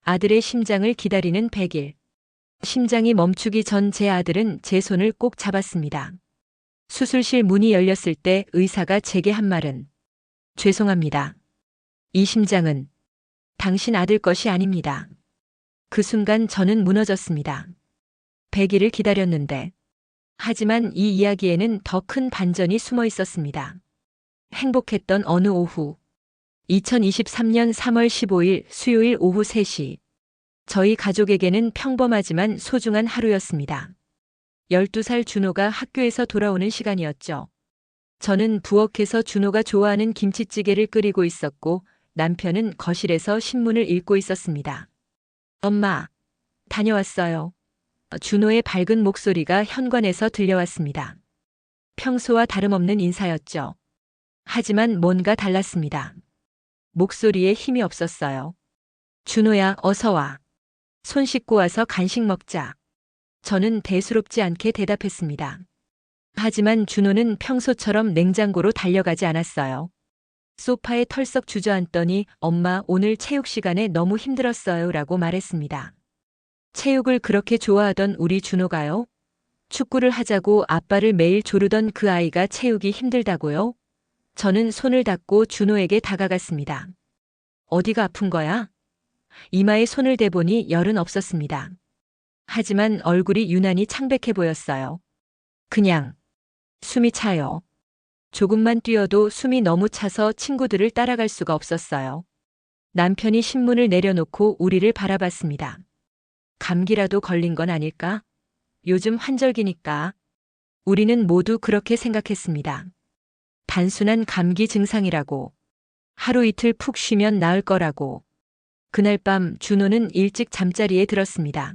아들의 심장을 기다리는 100일. 심장이 멈추기 전 제 아들은 제 손을 꼭 잡았습니다. 수술실 문이 열렸을 때 의사가 제게 한 말은 죄송합니다. 이 심장은 당신 아들 것이 아닙니다. 그 순간 저는 무너졌습니다. 100일을 기다렸는데 하지만 이 이야기에는 더 큰 반전이 숨어 있었습니다. 행복했던 어느 오후 2023년 3월 15일 수요일 오후 3시 저희 가족에게는 평범하지만 소중한 하루였습니다. 12살 준호가 학교에서 돌아오는 시간이었죠. 저는 부엌에서 준호가 좋아하는 김치찌개를 끓이고 있었고 남편은 거실에서 신문을 읽고 있었습니다. 엄마, 다녀왔어요. 준호의 밝은 목소리가 현관에서 들려왔습니다. 평소와 다름없는 인사였죠. 하지만 뭔가 달랐습니다. 목소리에 힘이 없었어요. 준호야, 어서 와. 손 씻고 와서 간식 먹자. 저는 대수롭지 않게 대답했습니다. 하지만 준호는 평소처럼 냉장고로 달려가지 않았어요. 소파에 털썩 주저앉더니 엄마 오늘 체육 시간에 너무 힘들었어요 라고 말했습니다. 체육을 그렇게 좋아하던 우리 준호가요? 축구를 하자고 아빠를 매일 조르던 그 아이가 체육이 힘들다고요? 저는 손을 닫고 준호에게 다가갔습니다. 어디가 아픈 거야? 이마에 손을 대보니 열은 없었습니다. 하지만 얼굴이 유난히 창백해 보였어요. 그냥 숨이 차요. 조금만 뛰어도 숨이 너무 차서 친구들을 따라갈 수가 없었어요. 남편이 신문을 내려놓고 우리를 바라봤습니다. 감기라도 걸린 건 아닐까? 요즘 환절기니까. 우리는 모두 그렇게 생각했습니다. 단순한 감기 증상이라고. 하루 이틀 푹 쉬면 나을 거라고. 그날 밤 준호는 일찍 잠자리에 들었습니다.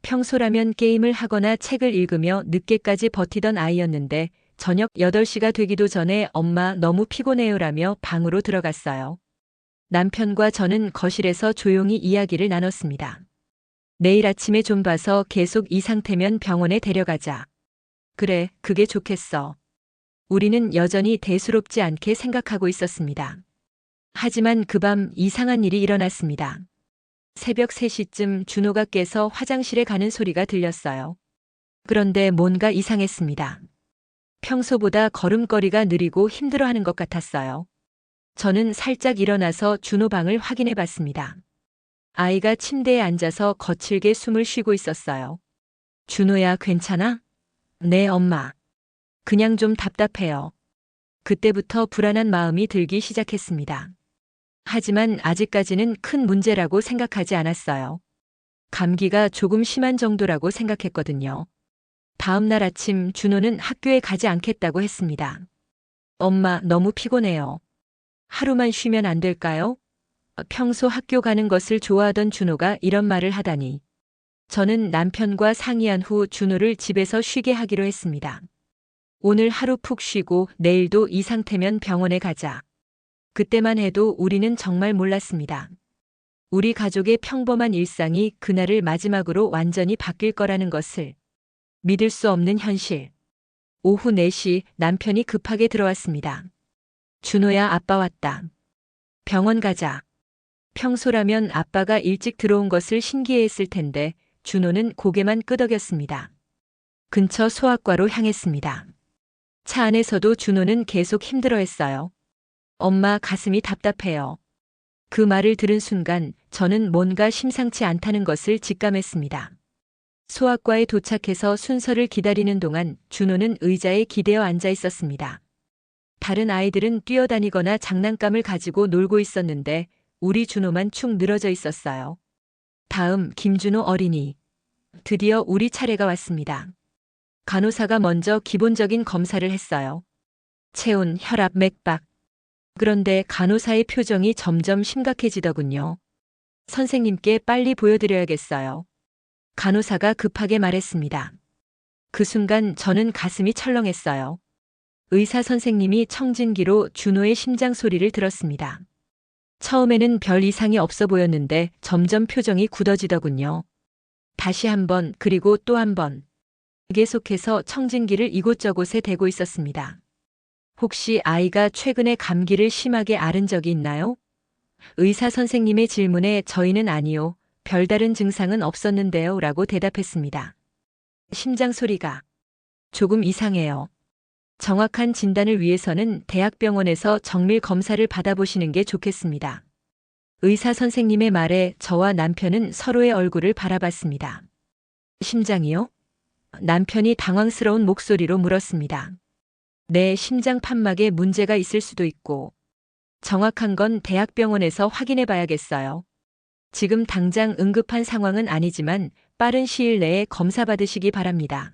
평소라면 게임을 하거나 책을 읽으며 늦게까지 버티던 아이였는데 저녁 8시가 되기도 전에 엄마 너무 피곤해요라며 방으로 들어갔어요. 남편과 저는 거실에서 조용히 이야기를 나눴습니다. 내일 아침에 좀 봐서 계속 이 상태면 병원에 데려가자. 그래, 그게 좋겠어. 우리는 여전히 대수롭지 않게 생각하고 있었습니다. 하지만 그 밤 이상한 일이 일어났습니다. 새벽 3시쯤 준호가 깨서 화장실에 가는 소리가 들렸어요. 그런데 뭔가 이상했습니다. 평소보다 걸음걸이가 느리고 힘들어하는 것 같았어요. 저는 살짝 일어나서 준호 방을 확인해 봤습니다. 아이가 침대에 앉아서 거칠게 숨을 쉬고 있었어요. 준호야, 괜찮아? 네, 엄마. 그냥 좀 답답해요. 그때부터 불안한 마음이 들기 시작했습니다. 하지만 아직까지는 큰 문제라고 생각하지 않았어요. 감기가 조금 심한 정도라고 생각했거든요. 다음 날 아침 준호는 학교에 가지 않겠다고 했습니다. 엄마, 너무 피곤해요. 하루만 쉬면 안 될까요? 평소 학교 가는 것을 좋아하던 준호가 이런 말을 하다니. 저는 남편과 상의한 후 준호를 집에서 쉬게 하기로 했습니다. 오늘 하루 푹 쉬고 내일도 이 상태면 병원에 가자. 그때만 해도 우리는 정말 몰랐습니다. 우리 가족의 평범한 일상이 그날을 마지막으로 완전히 바뀔 거라는 것을. 믿을 수 없는 현실. 오후 4시 남편이 급하게 들어왔습니다. 준호야, 아빠 왔다. 병원 가자. 평소라면 아빠가 일찍 들어온 것을 신기해했을 텐데 준호는 고개만 끄덕였습니다. 근처 소아과로 향했습니다. 차 안에서도 준호는 계속 힘들어했어요. 엄마, 가슴이 답답해요. 그 말을 들은 순간 저는 뭔가 심상치 않다는 것을 직감했습니다. 소아과에 도착해서 순서를 기다리는 동안 준호는 의자에 기대어 앉아 있었습니다. 다른 아이들은 뛰어다니거나 장난감을 가지고 놀고 있었는데 우리 준호만 축 늘어져 있었어요. 다음 김준호 어린이. 드디어 우리 차례가 왔습니다. 간호사가 먼저 기본적인 검사를 했어요. 체온, 혈압, 맥박. 그런데 간호사의 표정이 점점 심각해지더군요. 선생님께 빨리 보여드려야겠어요. 간호사가 급하게 말했습니다. 그 순간 저는 가슴이 철렁했어요. 의사 선생님이 청진기로 준호의 심장 소리를 들었습니다. 처음에는 별 이상이 없어 보였는데 점점 표정이 굳어지더군요. 다시 한 번, 그리고 또 한 번. 계속해서 청진기를 이곳저곳에 대고 있었습니다. 혹시 아이가 최근에 감기를 심하게 앓은 적이 있나요? 의사 선생님의 질문에 저희는 아니요, 별다른 증상은 없었는데요 라고 대답했습니다. 심장 소리가 조금 이상해요. 정확한 진단을 위해서는 대학병원에서 정밀 검사를 받아보시는 게 좋겠습니다. 의사 선생님의 말에 저와 남편은 서로의 얼굴을 바라봤습니다. 심장이요? 남편이 당황스러운 목소리로 물었습니다. 내 심장 판막에 문제가 있을 수도 있고, 정확한 건 대학병원에서 확인해 봐야겠어요. 지금 당장 응급한 상황은 아니지만 빠른 시일 내에 검사 받으시기 바랍니다.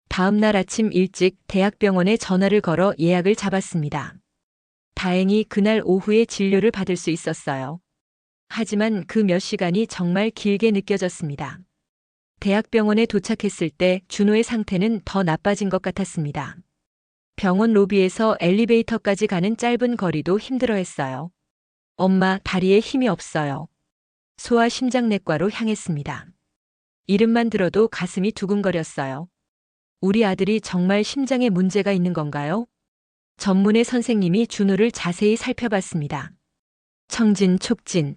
다음 날 아침 일찍 대학병원에 전화를 걸어 예약을 잡았습니다. 다행히 그날 오후에 진료를 받을 수 있었어요. 하지만 그 몇 시간이 정말 길게 느껴졌습니다. 대학병원에 도착했을 때 준호의 상태는 더 나빠진 것 같았습니다. 병원 로비에서 엘리베이터까지 가는 짧은 거리도 힘들어했어요. 엄마, 다리에 힘이 없어요. 소아심장내과로 향했습니다. 이름만 들어도 가슴이 두근거렸어요. 우리 아들이 정말 심장에 문제가 있는 건가요? 전문의 선생님이 준호를 자세히 살펴봤습니다. 청진, 촉진,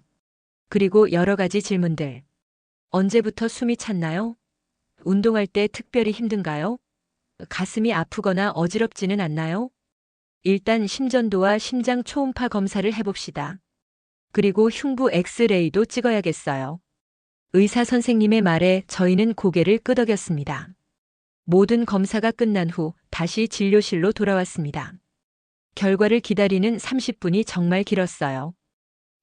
그리고 여러 가지 질문들. 언제부터 숨이 찼나요? 운동할 때 특별히 힘든가요? 가슴이 아프거나 어지럽지는 않나요? 일단 심전도와 심장 초음파 검사를 해봅시다. 그리고 흉부 엑스레이도 찍어야겠어요. 의사 선생님의 말에 저희는 고개를 끄덕였습니다. 모든 검사가 끝난 후 다시 진료실로 돌아왔습니다. 결과를 기다리는 30분이 정말 길었어요.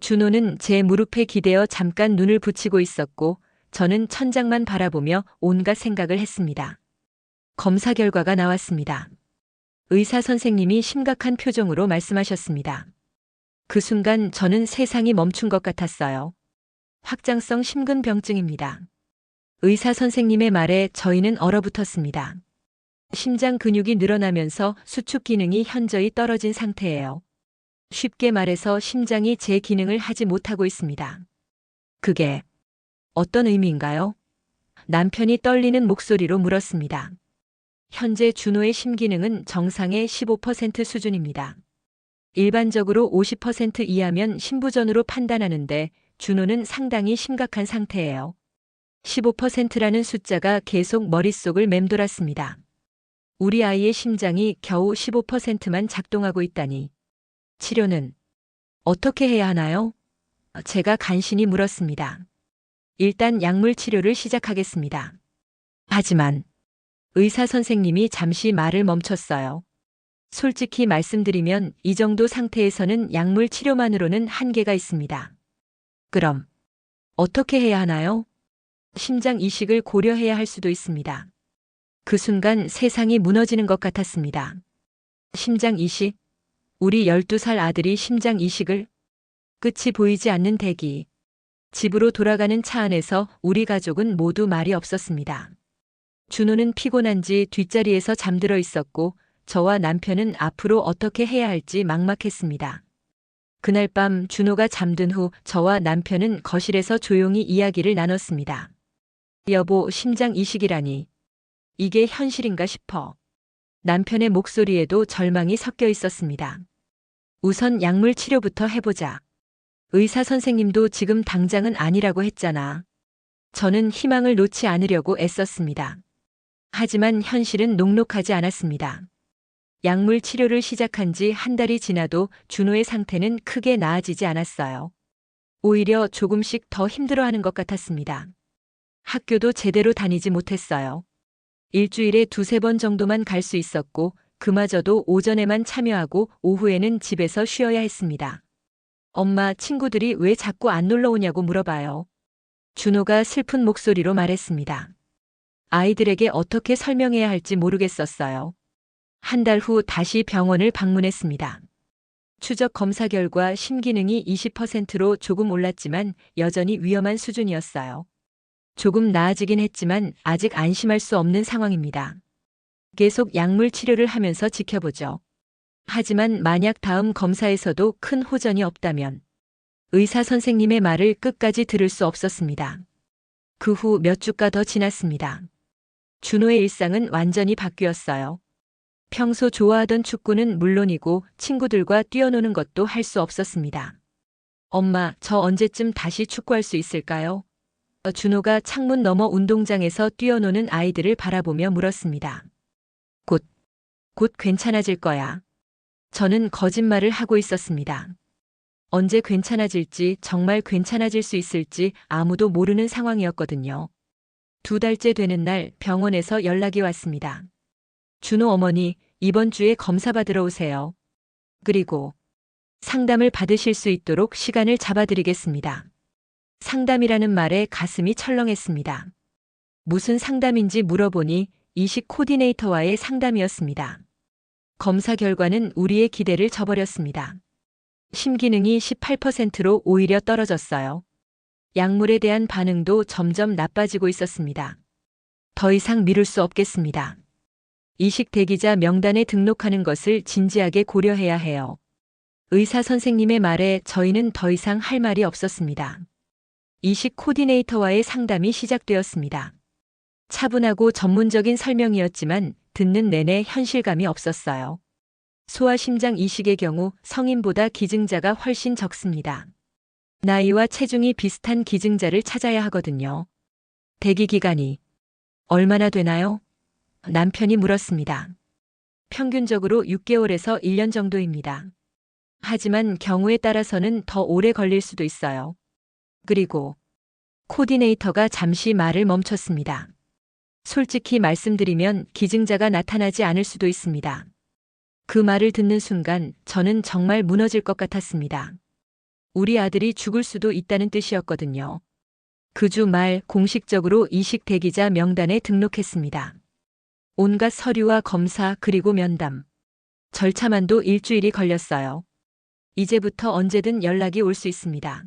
준호는 제 무릎에 기대어 잠깐 눈을 붙이고 있었고 저는 천장만 바라보며 온갖 생각을 했습니다. 검사 결과가 나왔습니다. 의사 선생님이 심각한 표정으로 말씀하셨습니다. 그 순간 저는 세상이 멈춘 것 같았어요. 확장성 심근병증입니다. 의사 선생님의 말에 저희는 얼어붙었습니다. 심장 근육이 늘어나면서 수축 기능이 현저히 떨어진 상태예요. 쉽게 말해서 심장이 제 기능을 하지 못하고 있습니다. 그게 어떤 의미인가요? 남편이 떨리는 목소리로 물었습니다. 현재 준호의 심기능은 정상의 15% 수준입니다. 일반적으로 50% 이하면 심부전으로 판단하는데 준호는 상당히 심각한 상태예요. 15%라는 숫자가 계속 머릿속을 맴돌았습니다. 우리 아이의 심장이 겨우 15%만 작동하고 있다니. 치료는 어떻게 해야 하나요? 제가 간신히 물었습니다. 일단 약물 치료를 시작하겠습니다. 하지만 의사 선생님이 잠시 말을 멈췄어요. 솔직히 말씀드리면 이 정도 상태에서는 약물 치료만으로는 한계가 있습니다. 그럼 어떻게 해야 하나요? 심장 이식을 고려해야 할 수도 있습니다. 그 순간 세상이 무너지는 것 같았습니다. 심장 이식? 우리 12살 아들이 심장 이식을? 끝이 보이지 않는 대기. 집으로 돌아가는 차 안에서 우리 가족은 모두 말이 없었습니다. 준호는 피곤한지 뒷자리에서 잠들어 있었고 저와 남편은 앞으로 어떻게 해야 할지 막막했습니다. 그날 밤 준호가 잠든 후 저와 남편은 거실에서 조용히 이야기를 나눴습니다. 여보, 심장 이식이라니. 이게 현실인가 싶어. 남편의 목소리에도 절망이 섞여 있었습니다. 우선 약물 치료부터 해보자. 의사 선생님도 지금 당장은 아니라고 했잖아. 저는 희망을 놓지 않으려고 애썼습니다. 하지만 현실은 녹록하지 않았습니다. 약물 치료를 시작한 지 한 달이 지나도 준호의 상태는 크게 나아지지 않았어요. 오히려 조금씩 더 힘들어하는 것 같았습니다. 학교도 제대로 다니지 못했어요. 일주일에 2~3번 정도만 갈 수 있었고 그마저도 오전에만 참여하고 오후에는 집에서 쉬어야 했습니다. 엄마, 친구들이 왜 자꾸 안 놀러 오냐고 물어봐요. 준호가 슬픈 목소리로 말했습니다. 아이들에게 어떻게 설명해야 할지 모르겠었어요. 한 달 후 다시 병원을 방문했습니다. 추적 검사 결과 심기능이 20%로 조금 올랐지만 여전히 위험한 수준이었어요. 조금 나아지긴 했지만 아직 안심할 수 없는 상황입니다. 계속 약물 치료를 하면서 지켜보죠. 하지만 만약 다음 검사에서도 큰 호전이 없다면 의사 선생님의 말을 끝까지 들을 수 없었습니다. 그 후 몇 주가 더 지났습니다. 준호의 일상은 완전히 바뀌었어요. 평소 좋아하던 축구는 물론이고 친구들과 뛰어노는 것도 할 수 없었습니다. 엄마, 저 언제쯤 다시 축구할 수 있을까요? 준호가 창문 너머 운동장에서 뛰어노는 아이들을 바라보며 물었습니다. 곧, 곧 괜찮아질 거야. 저는 거짓말을 하고 있었습니다. 언제 괜찮아질지, 정말 괜찮아질 수 있을지 아무도 모르는 상황이었거든요. 2달째 되는 날 병원에서 연락이 왔습니다. 준호 어머니, 이번 주에 검사 받으러 오세요. 그리고 상담을 받으실 수 있도록 시간을 잡아드리겠습니다. 상담이라는 말에 가슴이 철렁했습니다. 무슨 상담인지 물어보니 이식 코디네이터와의 상담이었습니다. 검사 결과는 우리의 기대를 저버렸습니다. 심기능이 18%로 오히려 떨어졌어요. 약물에 대한 반응도 점점 나빠지고 있었습니다. 더 이상 미룰 수 없겠습니다. 이식 대기자 명단에 등록하는 것을 진지하게 고려해야 해요. 의사 선생님의 말에 저희는 더 이상 할 말이 없었습니다. 이식 코디네이터와의 상담이 시작되었습니다. 차분하고 전문적인 설명이었지만 듣는 내내 현실감이 없었어요. 소아심장 이식의 경우 성인보다 기증자가 훨씬 적습니다. 나이와 체중이 비슷한 기증자를 찾아야 하거든요. 대기 기간이 얼마나 되나요? 남편이 물었습니다. 평균적으로 6개월에서 1년 정도입니다. 하지만 경우에 따라서는 더 오래 걸릴 수도 있어요. 그리고 코디네이터가 잠시 말을 멈췄습니다. 솔직히 말씀드리면 기증자가 나타나지 않을 수도 있습니다. 그 말을 듣는 순간 저는 정말 무너질 것 같았습니다. 우리 아들이 죽을 수도 있다는 뜻이었거든요. 그 주 말 공식적으로 이식 대기자 명단에 등록했습니다. 온갖 서류와 검사 그리고 면담. 절차만도 일주일이 걸렸어요. 이제부터 언제든 연락이 올 수 있습니다.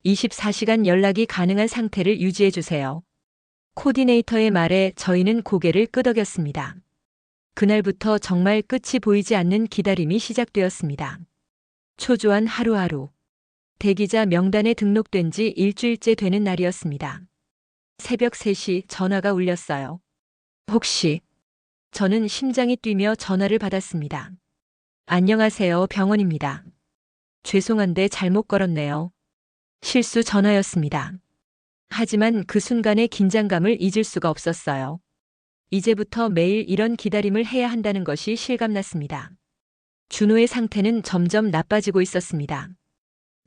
24시간 연락이 가능한 상태를 유지해 주세요. 코디네이터의 말에 저희는 고개를 끄덕였습니다. 그날부터 정말 끝이 보이지 않는 기다림이 시작되었습니다. 초조한 하루하루. 대기자 명단에 등록된 지 일주일째 되는 날이었습니다. 새벽 3시 전화가 울렸어요. 혹시? 저는 심장이 뛰며 전화를 받았습니다. 안녕하세요, 병원입니다. 죄송한데 잘못 걸었네요. 실수 전화였습니다. 하지만 그 순간의 긴장감을 잊을 수가 없었어요. 이제부터 매일 이런 기다림을 해야 한다는 것이 실감났습니다. 준호의 상태는 점점 나빠지고 있었습니다.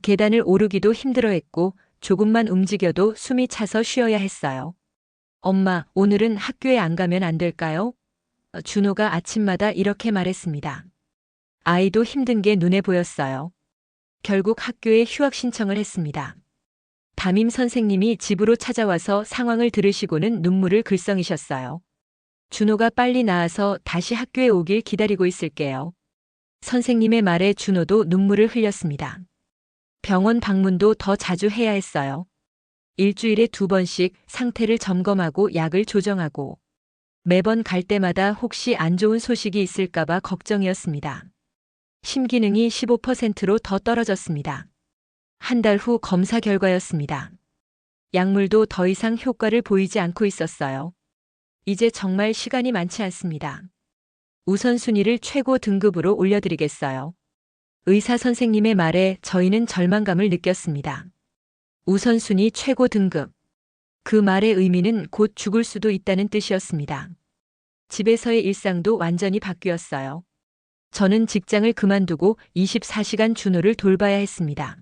계단을 오르기도 힘들어했고 조금만 움직여도 숨이 차서 쉬어야 했어요. 엄마, 오늘은 학교에 안 가면 안 될까요? 준호가 아침마다 이렇게 말했습니다. 아이도 힘든 게 눈에 보였어요. 결국 학교에 휴학 신청을 했습니다. 담임 선생님이 집으로 찾아와서 상황을 들으시고는 눈물을 글썽이셨어요. 준호가 빨리 나아서 다시 학교에 오길 기다리고 있을게요. 선생님의 말에 준호도 눈물을 흘렸습니다. 병원 방문도 더 자주 해야 했어요. 일주일에 2번씩 상태를 점검하고 약을 조정하고 매번 갈 때마다 혹시 안 좋은 소식이 있을까봐 걱정이었습니다. 심기능이 15%로 더 떨어졌습니다. 한 달 후 검사 결과였습니다. 약물도 더 이상 효과를 보이지 않고 있었어요. 이제 정말 시간이 많지 않습니다. 우선순위를 최고 등급으로 올려드리겠어요. 의사 선생님의 말에 저희는 절망감을 느꼈습니다. 우선순위 최고 등급. 그 말의 의미는 곧 죽을 수도 있다는 뜻이었습니다. 집에서의 일상도 완전히 바뀌었어요. 저는 직장을 그만두고 24시간 준호를 돌봐야 했습니다.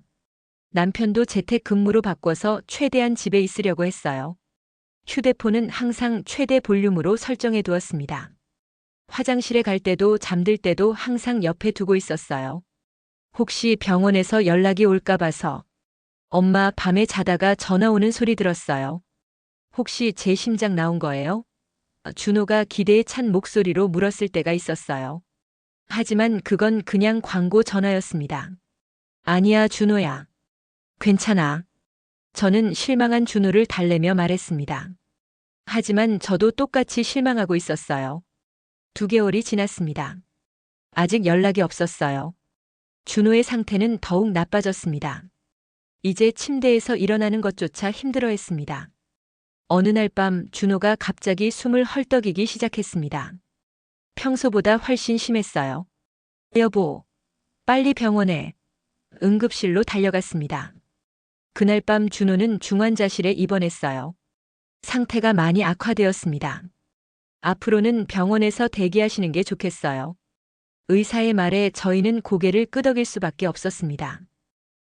남편도 재택 근무로 바꿔서 최대한 집에 있으려고 했어요. 휴대폰은 항상 최대 볼륨으로 설정해 두었습니다. 화장실에 갈 때도 잠들 때도 항상 옆에 두고 있었어요. 혹시 병원에서 연락이 올까 봐서. 엄마, 밤에 자다가 전화 오는 소리 들었어요. 혹시 제 심장 나온 거예요? 준호가 기대에 찬 목소리로 물었을 때가 있었어요. 하지만 그건 그냥 광고 전화였습니다. 아니야, 준호야. 괜찮아. 저는 실망한 준호를 달래며 말했습니다. 하지만 저도 똑같이 실망하고 있었어요. 2개월이 지났습니다. 아직 연락이 없었어요. 준호의 상태는 더욱 나빠졌습니다. 이제 침대에서 일어나는 것조차 힘들어했습니다. 어느 날 밤 준호가 갑자기 숨을 헐떡이기 시작했습니다. 평소보다 훨씬 심했어요. 여보, 빨리 병원에. 응급실로 달려갔습니다. 그날 밤 준호는 중환자실에 입원했어요. 상태가 많이 악화되었습니다. 앞으로는 병원에서 대기하시는 게 좋겠어요. 의사의 말에 저희는 고개를 끄덕일 수밖에 없었습니다.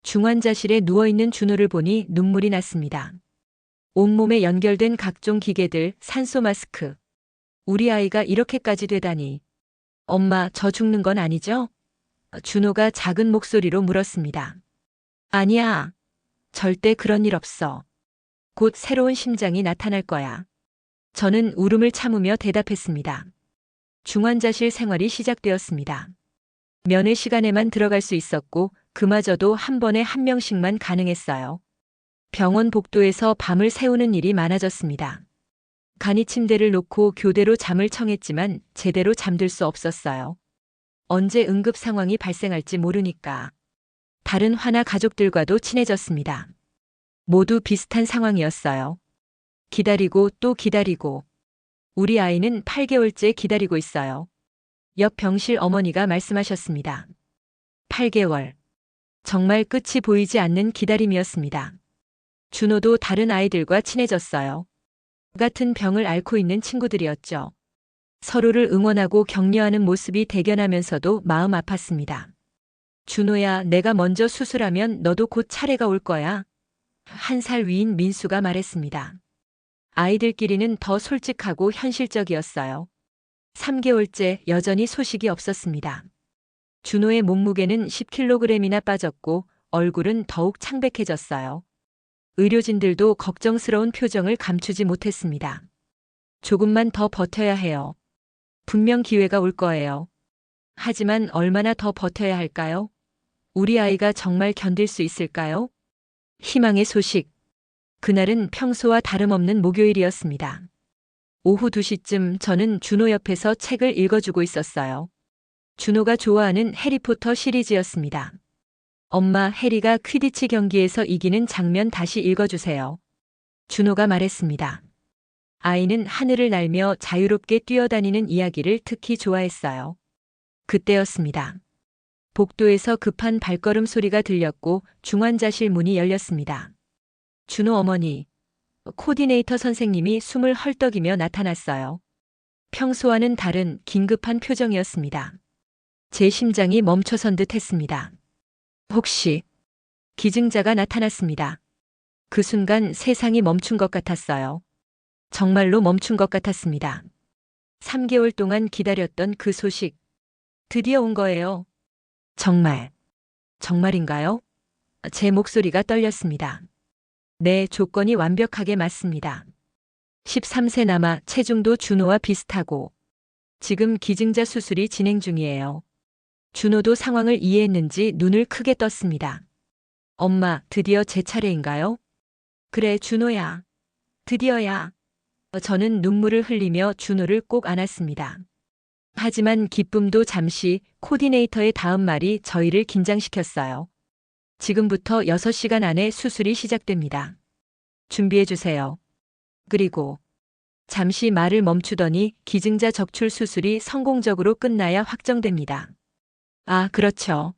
중환자실에 누워있는 준호를 보니 눈물이 났습니다. 온몸에 연결된 각종 기계들, 산소 마스크. 우리 아이가 이렇게까지 되다니. 엄마, 저 죽는 건 아니죠? 준호가 작은 목소리로 물었습니다. 아니야. 절대 그런 일 없어. 곧 새로운 심장이 나타날 거야. 저는 울음을 참으며 대답했습니다. 중환자실 생활이 시작되었습니다. 면회 시간에만 들어갈 수 있었고 그마저도 한 번에 한 명씩만 가능했어요. 병원 복도에서 밤을 새우는 일이 많아졌습니다. 간이 침대를 놓고 교대로 잠을 청했지만 제대로 잠들 수 없었어요. 언제 응급 상황이 발생할지 모르니까. 다른 환아 가족들과도 친해졌습니다. 모두 비슷한 상황이었어요. 기다리고 또 기다리고. 우리 아이는 8개월째 기다리고 있어요. 옆 병실 어머니가 말씀하셨습니다. 8개월. 정말 끝이 보이지 않는 기다림이었습니다. 준호도 다른 아이들과 친해졌어요. 같은 병을 앓고 있는 친구들이었죠. 서로를 응원하고 격려하는 모습이 대견하면서도 마음 아팠습니다. 준호야, 내가 먼저 수술하면 너도 곧 차례가 올 거야. 1살 위인 민수가 말했습니다. 아이들끼리는 더 솔직하고 현실적이었어요. 3개월째 여전히 소식이 없었습니다. 준호의 몸무게는 10kg이나 빠졌고 얼굴은 더욱 창백해졌어요. 의료진들도 걱정스러운 표정을 감추지 못했습니다. 조금만 더 버텨야 해요. 분명 기회가 올 거예요. 하지만 얼마나 더 버텨야 할까요? 우리 아이가 정말 견딜 수 있을까요? 희망의 소식. 그날은 평소와 다름없는 목요일이었습니다. 오후 2시쯤 저는 준호 옆에서 책을 읽어주고 있었어요. 준호가 좋아하는 해리포터 시리즈였습니다. 엄마, 해리가 퀴디치 경기에서 이기는 장면 다시 읽어주세요. 준호가 말했습니다. 아이는 하늘을 날며 자유롭게 뛰어다니는 이야기를 특히 좋아했어요. 그때였습니다. 복도에서 급한 발걸음 소리가 들렸고 중환자실 문이 열렸습니다. 준호 어머니, 코디네이터 선생님이 숨을 헐떡이며 나타났어요. 평소와는 다른 긴급한 표정이었습니다. 제 심장이 멈춰선 듯 했습니다. 혹시 기증자가 나타났습니다. 그 순간 세상이 멈춘 것 같았어요. 정말로 멈춘 것 같았습니다. 3개월 동안 기다렸던 그 소식. 드디어 온 거예요. 정말인가요? 제 목소리가 떨렸습니다. 네, 조건이 완벽하게 맞습니다. 13세 남아 체중도 준호와 비슷하고 지금 기증자 수술이 진행 중이에요. 준호도 상황을 이해했는지 눈을 크게 떴습니다. 엄마, 드디어 제 차례인가요? 그래, 준호야. 드디어야. 저는 눈물을 흘리며 준호를 꼭 안았습니다. 하지만 기쁨도 잠시. 코디네이터의 다음 말이 저희를 긴장시켰어요. 지금부터 6시간 안에 수술이 시작됩니다. 준비해주세요. 그리고 잠시 말을 멈추더니 기증자 적출 수술이 성공적으로 끝나야 확정됩니다. 아, 그렇죠.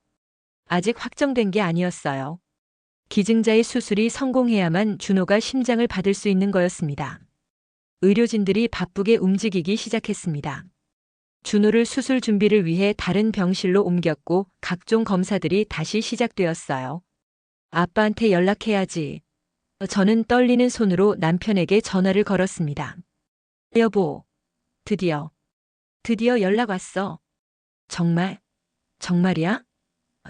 아직 확정된 게 아니었어요. 기증자의 수술이 성공해야만 준호가 심장을 받을 수 있는 거였습니다. 의료진들이 바쁘게 움직이기 시작했습니다. 준호를 수술 준비를 위해 다른 병실로 옮겼고 각종 검사들이 다시 시작되었어요. 아빠한테 연락해야지. 저는 떨리는 손으로 남편에게 전화를 걸었습니다. 여보, 드디어 연락 왔어. 정말이야?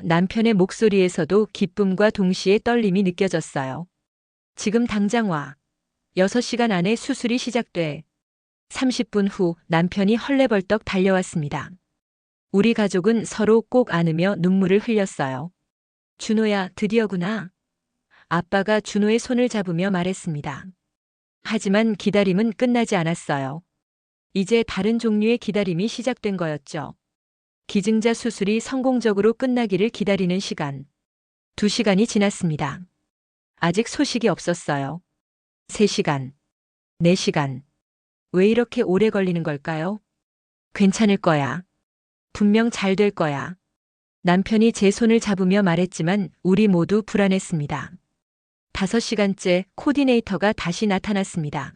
남편의 목소리에서도 기쁨과 동시에 떨림이 느껴졌어요. 지금 당장 와. 6시간 안에 수술이 시작돼. 30분 후 남편이 헐레벌떡 달려왔습니다. 우리 가족은 서로 꼭 안으며 눈물을 흘렸어요. 준호야, 드디어구나. 아빠가 준호의 손을 잡으며 말했습니다. 하지만 기다림은 끝나지 않았어요. 이제 다른 종류의 기다림이 시작된 거였죠. 기증자 수술이 성공적으로 끝나기를 기다리는 시간. 2시간이 지났습니다. 아직 소식이 없었어요. 3시간, 4시간. 왜 이렇게 오래 걸리는 걸까요? 괜찮을 거야. 분명 잘 될 거야. 남편이 제 손을 잡으며 말했지만 우리 모두 불안했습니다. 5시간째 코디네이터가 다시 나타났습니다.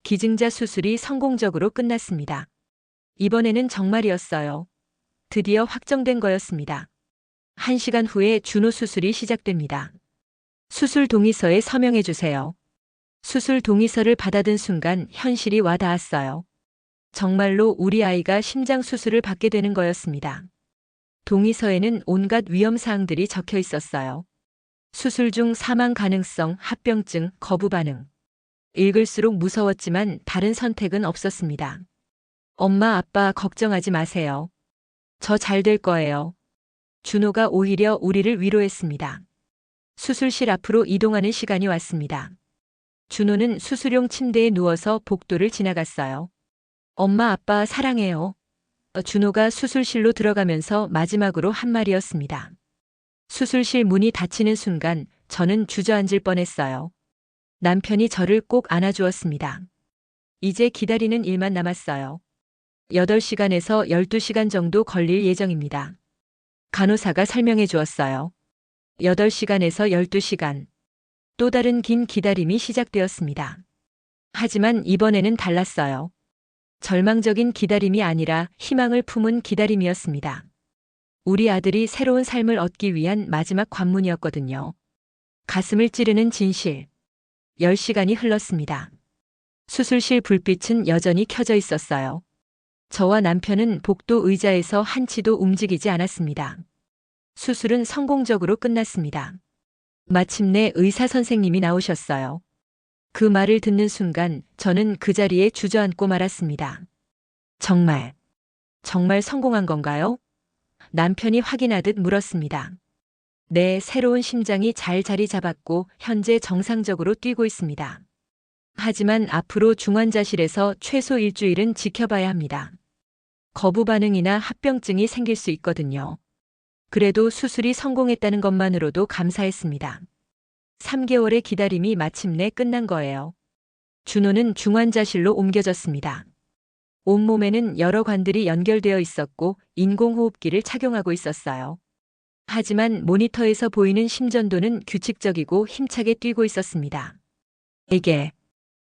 기증자 수술이 성공적으로 끝났습니다. 이번에는 정말이었어요. 드디어 확정된 거였습니다. 1시간 후에 준호 수술이 시작됩니다. 수술 동의서에 서명해 주세요. 수술 동의서를 받아든 순간 현실이 와닿았어요. 정말로 우리 아이가 심장 수술을 받게 되는 거였습니다. 동의서에는 온갖 위험사항들이 적혀 있었어요. 수술 중 사망 가능성, 합병증, 거부 반응. 읽을수록 무서웠지만 다른 선택은 없었습니다. 엄마, 아빠 걱정하지 마세요. 저 잘 될 거예요. 준호가 오히려 우리를 위로했습니다. 수술실 앞으로 이동하는 시간이 왔습니다. 준호는 수술용 침대에 누워서 복도를 지나갔어요. 엄마, 아빠 사랑해요. 준호가 수술실로 들어가면서 마지막으로 한 말이었습니다. 수술실 문이 닫히는 순간 저는 주저앉을 뻔했어요. 남편이 저를 꼭 안아주었습니다. 이제 기다리는 일만 남았어요. 8시간에서 12시간 정도 걸릴 예정입니다. 간호사가 설명해 주었어요. 8시간에서 12시간. 또 다른 긴 기다림이 시작되었습니다. 하지만 이번에는 달랐어요. 절망적인 기다림이 아니라 희망을 품은 기다림이었습니다. 우리 아들이 새로운 삶을 얻기 위한 마지막 관문이었거든요. 가슴을 찌르는 진실. 10시간이 흘렀습니다. 수술실 불빛은 여전히 켜져 있었어요. 저와 남편은 복도 의자에서 한치도 움직이지 않았습니다. 수술은 성공적으로 끝났습니다. 마침내 의사 선생님이 나오셨어요. 그 말을 듣는 순간 저는 그 자리에 주저앉고 말았습니다. 정말 성공한 건가요? 남편이 확인하듯 물었습니다. 네, 새로운 심장이 잘 자리 잡았고 현재 정상적으로 뛰고 있습니다. 하지만 앞으로 중환자실에서 최소 일주일은 지켜봐야 합니다. 거부 반응이나 합병증이 생길 수 있거든요. 그래도 수술이 성공했다는 것만으로도 감사했습니다. 3개월의 기다림이 마침내 끝난 거예요. 준호는 중환자실로 옮겨졌습니다. 온몸에는 여러 관들이 연결되어 있었고 인공호흡기를 착용하고 있었어요. 하지만 모니터에서 보이는 심전도는 규칙적이고 힘차게 뛰고 있었습니다. 이게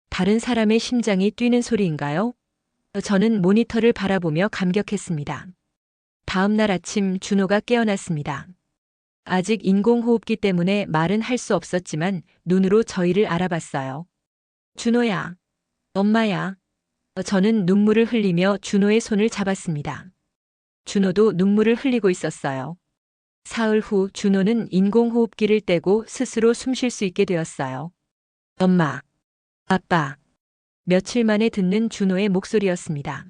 다른 사람의 심장이 뛰는 소리인가요? 저는 모니터를 바라보며 감격했습니다. 다음 날 아침 준호가 깨어났습니다. 아직 인공호흡기 때문에 말은 할 수 없었지만 눈으로 저희를 알아봤어요. 준호야, 엄마야. 저는 눈물을 흘리며 준호의 손을 잡았습니다. 준호도 눈물을 흘리고 있었어요. 사흘 후 준호는 인공호흡기를 떼고 스스로 숨 쉴 수 있게 되었어요. 엄마, 아빠. 며칠 만에 듣는 준호의 목소리였습니다.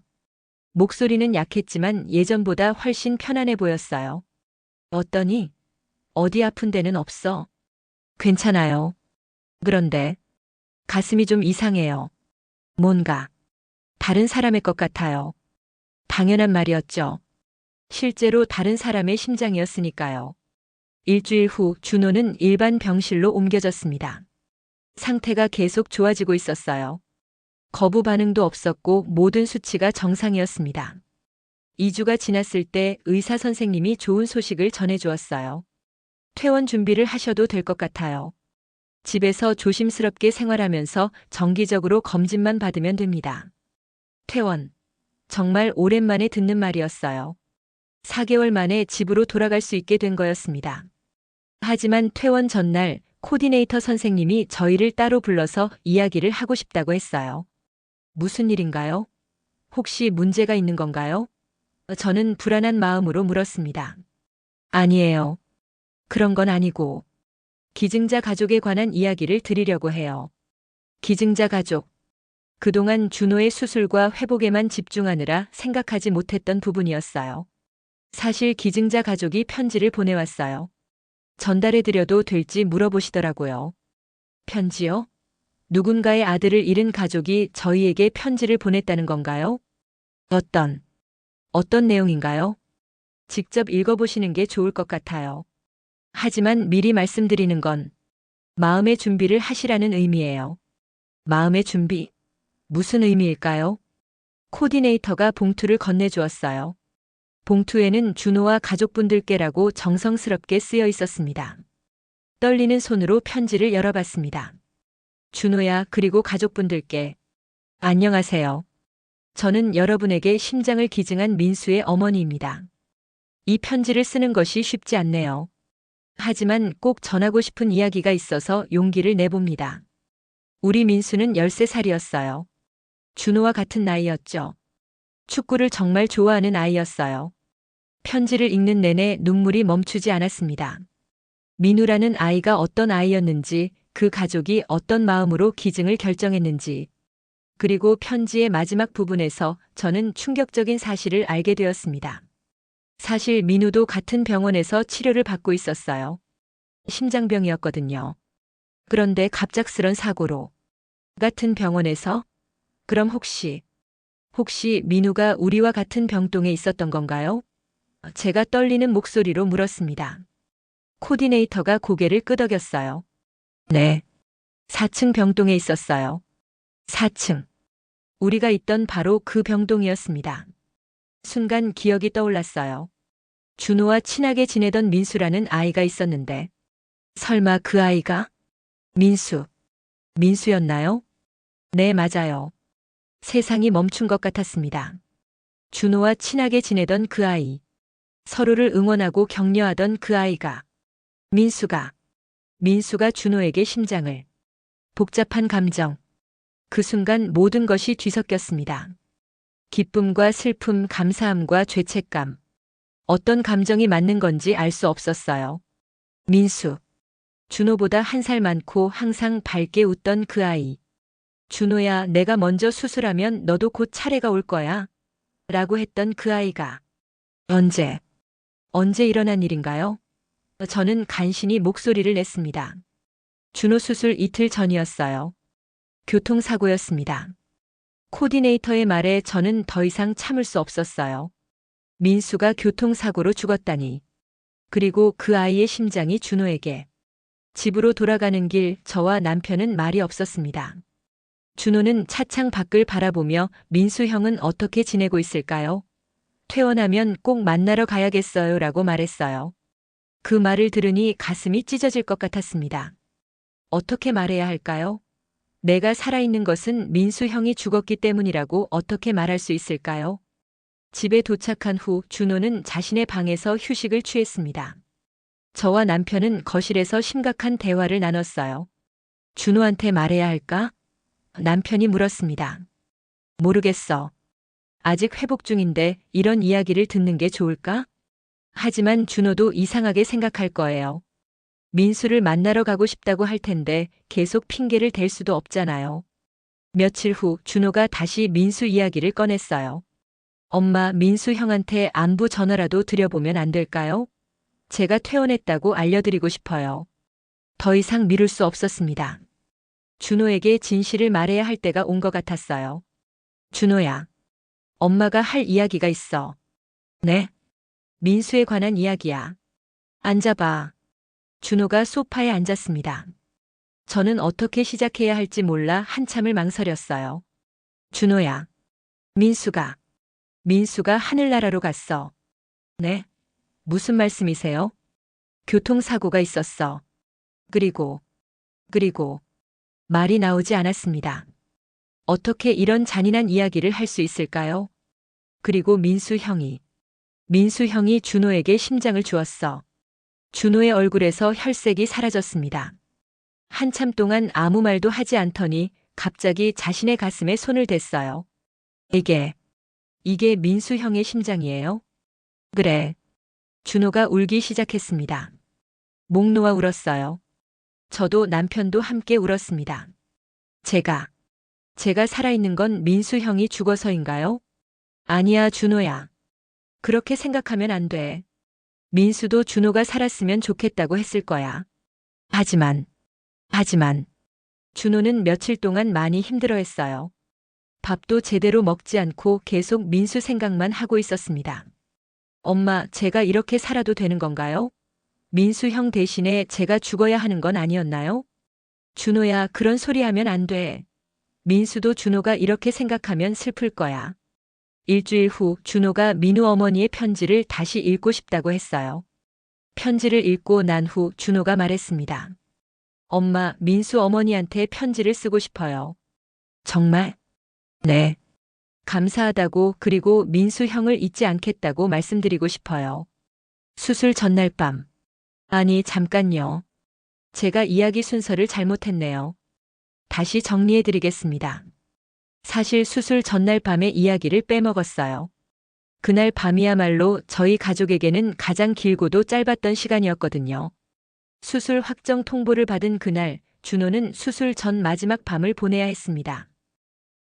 목소리는 약했지만 예전보다 훨씬 편안해 보였어요. 어떠니? 어디 아픈 데는 없어? 괜찮아요. 그런데 가슴이 좀 이상해요. 뭔가 다른 사람의 것 같아요. 당연한 말이었죠. 실제로 다른 사람의 심장이었으니까요. 일주일 후 준호는 일반 병실로 옮겨졌습니다. 상태가 계속 좋아지고 있었어요. 거부 반응도 없었고 모든 수치가 정상이었습니다. 2주가 지났을 때 의사 선생님이 좋은 소식을 전해주었어요. 퇴원 준비를 하셔도 될 것 같아요. 집에서 조심스럽게 생활하면서 정기적으로 검진만 받으면 됩니다. 퇴원. 정말 오랜만에 듣는 말이었어요. 4개월 만에 집으로 돌아갈 수 있게 된 거였습니다. 하지만 퇴원 전날 코디네이터 선생님이 저희를 따로 불러서 이야기를 하고 싶다고 했어요. 무슨 일인가요? 혹시 문제가 있는 건가요? 저는 불안한 마음으로 물었습니다. 아니에요. 그런 건 아니고 기증자 가족에 관한 이야기를 드리려고 해요. 기증자 가족. 그동안 준호의 수술과 회복에만 집중하느라 생각하지 못했던 부분이었어요. 사실 기증자 가족이 편지를 보내왔어요. 전달해드려도 될지 물어보시더라고요. 편지요? 누군가의 아들을 잃은 가족이 저희에게 편지를 보냈다는 건가요? 어떤 내용인가요? 직접 읽어보시는 게 좋을 것 같아요. 하지만 미리 말씀드리는 건 마음의 준비를 하시라는 의미예요. 마음의 준비? 무슨 의미일까요? 코디네이터가 봉투를 건네주었어요. 봉투에는 준호와 가족분들께라고 정성스럽게 쓰여 있었습니다. 떨리는 손으로 편지를 열어봤습니다. 준호야, 그리고 가족분들께 안녕하세요. 저는 여러분에게 심장을 기증한 민수의 어머니입니다. 이 편지를 쓰는 것이 쉽지 않네요. 하지만 꼭 전하고 싶은 이야기가 있어서 용기를 내봅니다. 우리 민수는 13살이었어요. 준호와 같은 나이였죠. 축구를 정말 좋아하는 아이였어요. 편지를 읽는 내내 눈물이 멈추지 않았습니다. 민우라는 아이가 어떤 아이였는지, 그 가족이 어떤 마음으로 기증을 결정했는지, 그리고 편지의 마지막 부분에서 저는 충격적인 사실을 알게 되었습니다. 사실 민우도 같은 병원에서 치료를 받고 있었어요. 심장병이었거든요. 그런데 갑작스런 사고로. 같은 병원에서? 그럼 혹시 민우가 우리와 같은 병동에 있었던 건가요? 제가 떨리는 목소리로 물었습니다. 코디네이터가 고개를 끄덕였어요. 네. 4층 병동에 있었어요. 4층. 우리가 있던 바로 그 병동이었습니다. 순간 기억이 떠올랐어요. 준호와 친하게 지내던 민수라는 아이가 있었는데, 설마 그 아이가? 민수였나요? 네, 맞아요. 세상이 멈춘 것 같았습니다. 준호와 친하게 지내던 그 아이. 서로를 응원하고 격려하던 그 아이가. 민수가 준호에게 심장을. 복잡한 감정. 그 순간 모든 것이 뒤섞였습니다. 기쁨과 슬픔, 감사함과 죄책감. 어떤 감정이 맞는 건지 알 수 없었어요. 준호보다 1살 많고 항상 밝게 웃던 그 아이. 준호야, 내가 먼저 수술하면 너도 곧 차례가 올 거야. 라고 했던 그 아이가. 언제 일어난 일인가요? 저는 간신히 목소리를 냈습니다. 준호 수술 이틀 전이었어요. 교통사고였습니다. 코디네이터의 말에 저는 더 이상 참을 수 없었어요. 민수가 교통사고로 죽었다니. 그리고 그 아이의 심장이 준호에게. 집으로 돌아가는 길 저와 남편은 말이 없었습니다. 준호는 차창 밖을 바라보며 민수 형은 어떻게 지내고 있을까요? 퇴원하면 꼭 만나러 가야겠어요 라고 말했어요. 그 말을 들으니 가슴이 찢어질 것 같았습니다. 어떻게 말해야 할까요? 내가 살아있는 것은 민수 형이 죽었기 때문이라고 어떻게 말할 수 있을까요? 집에 도착한 후 준호는 자신의 방에서 휴식을 취했습니다. 저와 남편은 거실에서 심각한 대화를 나눴어요. 준호한테 말해야 할까? 남편이 물었습니다. 모르겠어. 아직 회복 중인데 이런 이야기를 듣는 게 좋을까? 하지만 준호도 이상하게 생각할 거예요. 민수를 만나러 가고 싶다고 할 텐데 계속 핑계를 댈 수도 없잖아요. 며칠 후 준호가 다시 민수 이야기를 꺼냈어요. 엄마, 민수 형한테 안부 전화라도 드려보면 안 될까요? 제가 퇴원했다고 알려드리고 싶어요. 더 이상 미룰 수 없었습니다. 준호에게 진실을 말해야 할 때가 온 것 같았어요. 준호야, 엄마가 할 이야기가 있어. 네? 민수에 관한 이야기야. 앉아봐. 준호가 소파에 앉았습니다. 저는 어떻게 시작해야 할지 몰라 한참을 망설였어요. 준호야, 민수가 하늘나라로 갔어. 네? 무슨 말씀이세요? 교통사고가 있었어. 그리고 말이 나오지 않았습니다. 어떻게 이런 잔인한 이야기를 할 수 있을까요? 그리고 민수 형이 준호에게 심장을 주었어. 준호의 얼굴에서 혈색이 사라졌습니다. 한참 동안 아무 말도 하지 않더니 갑자기 자신의 가슴에 손을 댔어요. 이게 민수 형의 심장이에요? 그래. 준호가 울기 시작했습니다. 목 놓아 울었어요. 저도 남편도 함께 울었습니다. 제가 살아있는 건 민수 형이 죽어서인가요? 아니야, 준호야. 그렇게 생각하면 안 돼. 민수도 준호가 살았으면 좋겠다고 했을 거야. 하지만 준호는 며칠 동안 많이 힘들어했어요. 밥도 제대로 먹지 않고 계속 민수 생각만 하고 있었습니다. 엄마, 제가 이렇게 살아도 되는 건가요? 민수 형 대신에 제가 죽어야 하는 건 아니었나요? 준호야, 그런 소리 하면 안 돼. 민수도 준호가 이렇게 생각하면 슬플 거야. 일주일 후 준호가 민우 어머니의 편지를 다시 읽고 싶다고 했어요. 편지를 읽고 난 후 준호가 말했습니다. 엄마, 민수 어머니한테 편지를 쓰고 싶어요. 정말? 네. 감사하다고 그리고 민수 형을 잊지 않겠다고 말씀드리고 싶어요. 수술 전날 밤. 아니, 잠깐요. 제가 이야기 순서를 잘못했네요. 다시 정리해 드리겠습니다. 사실 수술 전날 밤에 이야기를 빼먹었어요. 그날 밤이야말로 저희 가족에게는 가장 길고도 짧았던 시간이었거든요. 수술 확정 통보를 받은 그날, 준호는 수술 전 마지막 밤을 보내야 했습니다.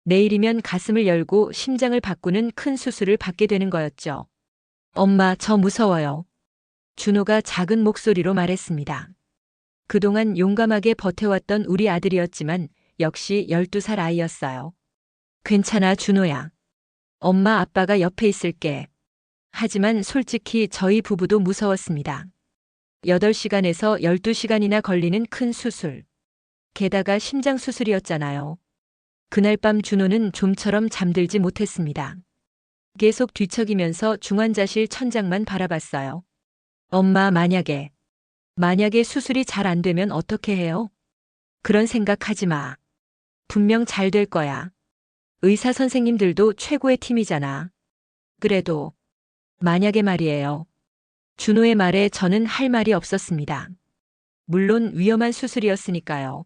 내일이면 가슴을 열고 심장을 바꾸는 큰 수술을 받게 되는 거였죠. 엄마, 저 무서워요. 준호가 작은 목소리로 말했습니다. 그동안 용감하게 버텨왔던 우리 아들이었지만 역시 12살 아이였어요. 괜찮아, 준호야. 엄마, 아빠가 옆에 있을게. 하지만 솔직히 저희 부부도 무서웠습니다. 8시간에서 12시간이나 걸리는 큰 수술. 게다가 심장 수술이었잖아요. 그날 밤 준호는 좀처럼 잠들지 못했습니다. 계속 뒤척이면서 중환자실 천장만 바라봤어요. 엄마, 만약에 수술이 잘 안 되면 어떻게 해요? 그런 생각하지 마. 분명 잘 될 거야. 의사 선생님들도 최고의 팀이잖아. 그래도 만약에 말이에요. 준호의 말에 저는 할 말이 없었습니다. 물론 위험한 수술이었으니까요.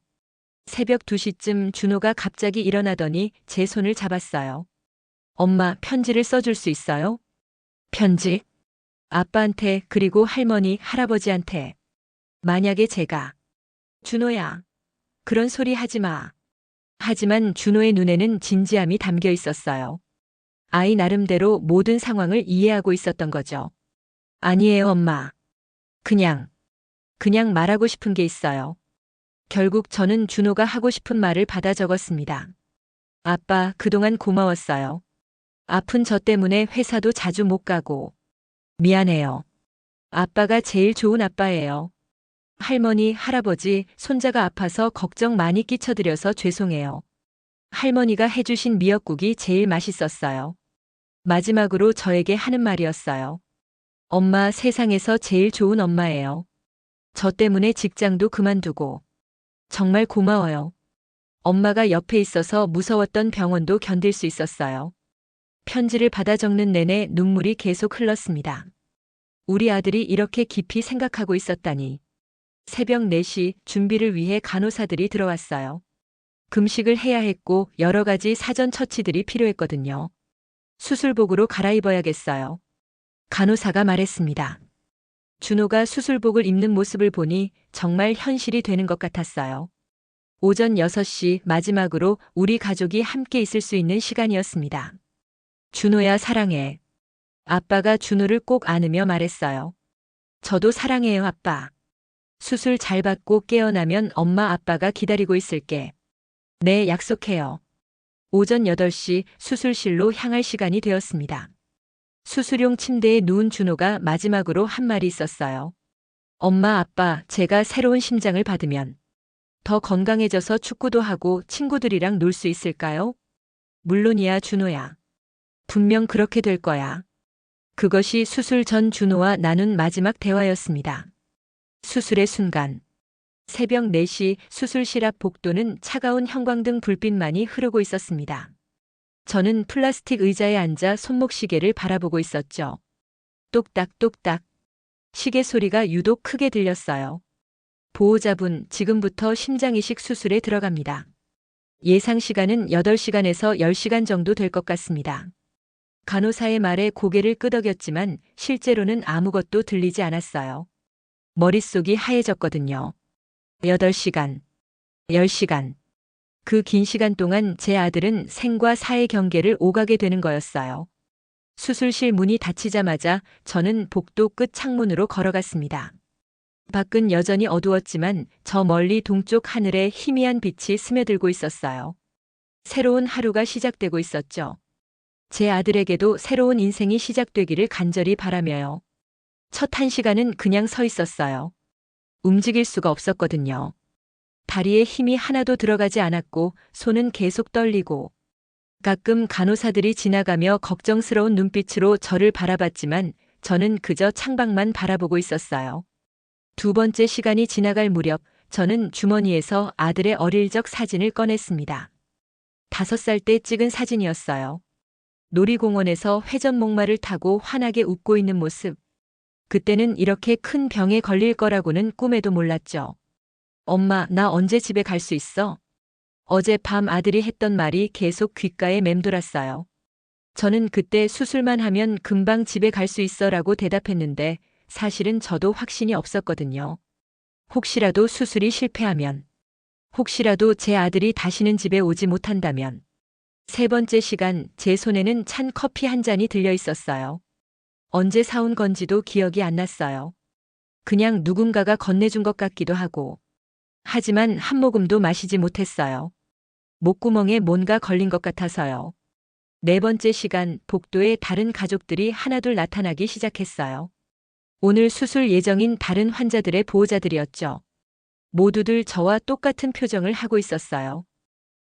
새벽 2시쯤 준호가 갑자기 일어나더니 제 손을 잡았어요. 엄마, 편지를 써줄 수 있어요? 편지? 아빠한테 그리고 할머니, 할아버지한테. 만약에 제가. 준호야. 그런 소리 하지 마. 하지만 준호의 눈에는 진지함이 담겨 있었어요. 아이 나름대로 모든 상황을 이해하고 있었던 거죠. 아니에요, 엄마. 그냥 말하고 싶은 게 있어요. 결국 저는 준호가 하고 싶은 말을 받아 적었습니다. 아빠, 그동안 고마웠어요. 아픈 저 때문에 회사도 자주 못 가고. 미안해요. 아빠가 제일 좋은 아빠예요. 할머니, 할아버지, 손자가 아파서 걱정 많이 끼쳐드려서 죄송해요. 할머니가 해주신 미역국이 제일 맛있었어요. 마지막으로 저에게 하는 말이었어요. 엄마, 세상에서 제일 좋은 엄마예요. 저 때문에 직장도 그만두고. 정말 고마워요. 엄마가 옆에 있어서 무서웠던 병원도 견딜 수 있었어요. 편지를 받아 적는 내내 눈물이 계속 흘렀습니다. 우리 아들이 이렇게 깊이 생각하고 있었다니. 새벽 4시 준비를 위해 간호사들이 들어왔어요. 금식을 해야 했고 여러 가지 사전 처치들이 필요했거든요. 수술복으로 갈아입어야겠어요. 간호사가 말했습니다. 준호가 수술복을 입는 모습을 보니 정말 현실이 되는 것 같았어요. 오전 6시 마지막으로 우리 가족이 함께 있을 수 있는 시간이었습니다. 준호야, 사랑해. 아빠가 준호를 꼭 안으며 말했어요. 저도 사랑해요, 아빠. 수술 잘 받고 깨어나면 엄마 아빠가 기다리고 있을게. 네, 약속해요. 오전 8시 수술실로 향할 시간이 되었습니다. 수술용 침대에 누운 준호가 마지막으로 한 말이 있었어요. 엄마, 아빠, 제가 새로운 심장을 받으면 더 건강해져서 축구도 하고 친구들이랑 놀 수 있을까요? 물론이야, 준호야. 분명 그렇게 될 거야. 그것이 수술 전 준호와 나눈 마지막 대화였습니다. 수술의 순간. 새벽 4시 수술실 앞 복도는 차가운 형광등 불빛만이 흐르고 있었습니다. 저는 플라스틱 의자에 앉아 손목시계를 바라보고 있었죠. 똑딱똑딱. 시계 소리가 유독 크게 들렸어요. 보호자분, 지금부터 심장이식 수술에 들어갑니다. 예상 시간은 8시간에서 10시간 정도 될 것 같습니다. 간호사의 말에 고개를 끄덕였지만 실제로는 아무것도 들리지 않았어요. 머릿속이 하얘졌거든요. 8시간, 10시간. 그 긴 시간 동안 제 아들은 생과 사의 경계를 오가게 되는 거였어요. 수술실 문이 닫히자마자 저는 복도 끝 창문으로 걸어갔습니다. 밖은 여전히 어두웠지만 저 멀리 동쪽 하늘에 희미한 빛이 스며들고 있었어요. 새로운 하루가 시작되고 있었죠. 제 아들에게도 새로운 인생이 시작되기를 간절히 바라며요. 첫 1시간은 그냥 서 있었어요. 움직일 수가 없었거든요. 다리에 힘이 하나도 들어가지 않았고 손은 계속 떨리고 가끔 간호사들이 지나가며 걱정스러운 눈빛으로 저를 바라봤지만 저는 그저 창밖만 바라보고 있었어요. 두 번째 시간이 지나갈 무렵 저는 주머니에서 아들의 어릴 적 사진을 꺼냈습니다. 5살 때 찍은 사진이었어요. 놀이공원에서 회전목마를 타고 환하게 웃고 있는 모습. 그때는 이렇게 큰 병에 걸릴 거라고는 꿈에도 몰랐죠. 엄마, 나 언제 집에 갈 수 있어? 어젯밤 아들이 했던 말이 계속 귓가에 맴돌았어요. 저는 그때 수술만 하면 금방 집에 갈 수 있어라고 대답했는데 사실은 저도 확신이 없었거든요. 혹시라도 수술이 실패하면, 혹시라도 제 아들이 다시는 집에 오지 못한다면. 세 번째 시간 제 손에는 찬 커피 한 잔이 들려 있었어요. 언제 사온 건지도 기억이 안 났어요. 그냥 누군가가 건네준 것 같기도 하고. 하지만 한 모금도 마시지 못했어요. 목구멍에 뭔가 걸린 것 같아서요. 네 번째 시간 복도에 다른 가족들이 하나둘 나타나기 시작했어요. 오늘 수술 예정인 다른 환자들의 보호자들이었죠. 모두들 저와 똑같은 표정을 하고 있었어요.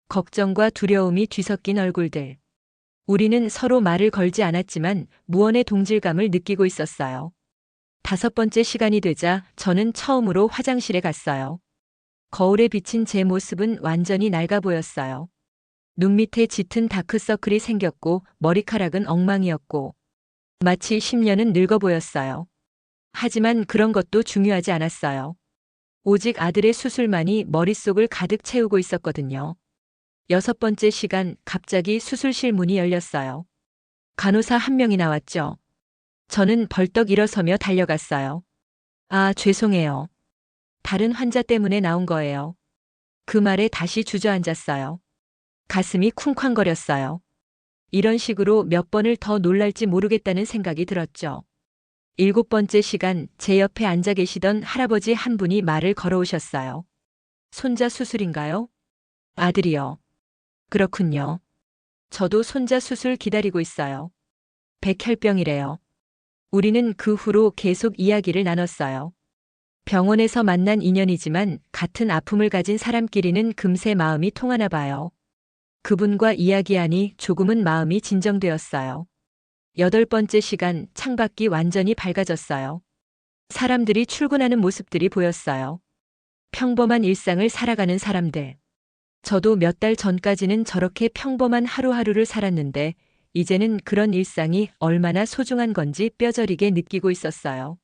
걱정과 두려움이 뒤섞인 얼굴들. 우리는 서로 말을 걸지 않았지만 무언의 동질감을 느끼고 있었어요. 5번째 시간이 되자 저는 처음으로 화장실에 갔어요. 거울에 비친 제 모습은 완전히 낡아 보였어요. 눈 밑에 짙은 다크서클이 생겼고 머리카락은 엉망이었고 마치 10년은 늙어 보였어요. 하지만 그런 것도 중요하지 않았어요. 오직 아들의 수술만이 머릿속을 가득 채우고 있었거든요. 6번째 시간 갑자기 수술실 문이 열렸어요. 간호사 한 명이 나왔죠. 저는 벌떡 일어서며 달려갔어요. 아, 죄송해요. 다른 환자 때문에 나온 거예요. 그 말에 다시 주저앉았어요. 가슴이 쿵쾅거렸어요. 이런 식으로 몇 번을 더 놀랄지 모르겠다는 생각이 들었죠. 7번째 시간 제 옆에 앉아 계시던 할아버지 한 분이 말을 걸어오셨어요. 손자 수술인가요? 아들이요. 그렇군요. 저도 손자 수술 기다리고 있어요. 백혈병이래요. 우리는 그 후로 계속 이야기를 나눴어요. 병원에서 만난 인연이지만 같은 아픔을 가진 사람끼리는 금세 마음이 통하나 봐요. 그분과 이야기하니 조금은 마음이 진정되었어요. 8번째 시간 창밖이 완전히 밝아졌어요. 사람들이 출근하는 모습들이 보였어요. 평범한 일상을 살아가는 사람들. 저도 몇 달 전까지는 저렇게 평범한 하루하루를 살았는데 이제는 그런 일상이 얼마나 소중한 건지 뼈저리게 느끼고 있었어요.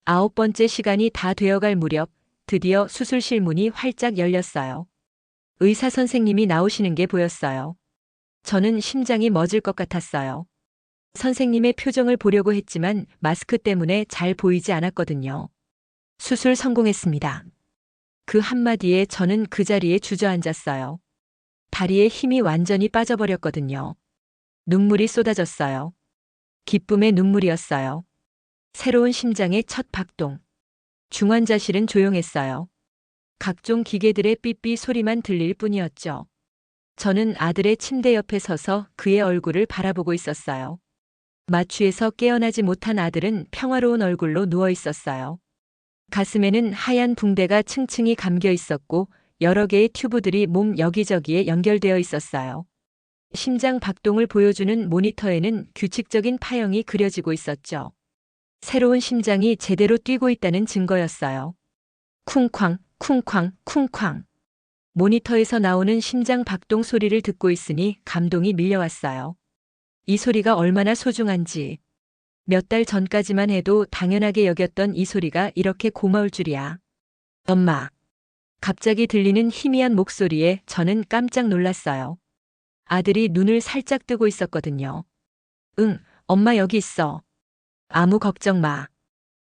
9번째 시간이 다 되어갈 무렵 드디어 수술실 문이 활짝 열렸어요. 의사 선생님이 나오시는 게 보였어요. 저는 심장이 멎을 것 같았어요. 선생님의 표정을 보려고 했지만 마스크 때문에 잘 보이지 않았거든요. 수술 성공했습니다. 그 한마디에 저는 그 자리에 주저앉았어요. 다리에 힘이 완전히 빠져버렸거든요. 눈물이 쏟아졌어요. 기쁨의 눈물이었어요. 새로운 심장의 첫 박동. 중환자실은 조용했어요. 각종 기계들의 삐삐 소리만 들릴 뿐이었죠. 저는 아들의 침대 옆에 서서 그의 얼굴을 바라보고 있었어요. 마취에서 깨어나지 못한 아들은 평화로운 얼굴로 누워 있었어요. 가슴에는 하얀 붕대가 층층이 감겨 있었고 여러 개의 튜브들이 몸 여기저기에 연결되어 있었어요. 심장 박동을 보여주는 모니터에는 규칙적인 파형이 그려지고 있었죠. 새로운 심장이 제대로 뛰고 있다는 증거였어요. 쿵쾅, 쿵쾅, 쿵쾅. 모니터에서 나오는 심장 박동 소리를 듣고 있으니 감동이 밀려왔어요. 이 소리가 얼마나 소중한지. 몇 달 전까지만 해도 당연하게 여겼던 이 소리가 이렇게 고마울 줄이야. 엄마. 갑자기 들리는 희미한 목소리에 저는 깜짝 놀랐어요. 아들이 눈을 살짝 뜨고 있었거든요. 응, 엄마 여기 있어. 아무 걱정 마.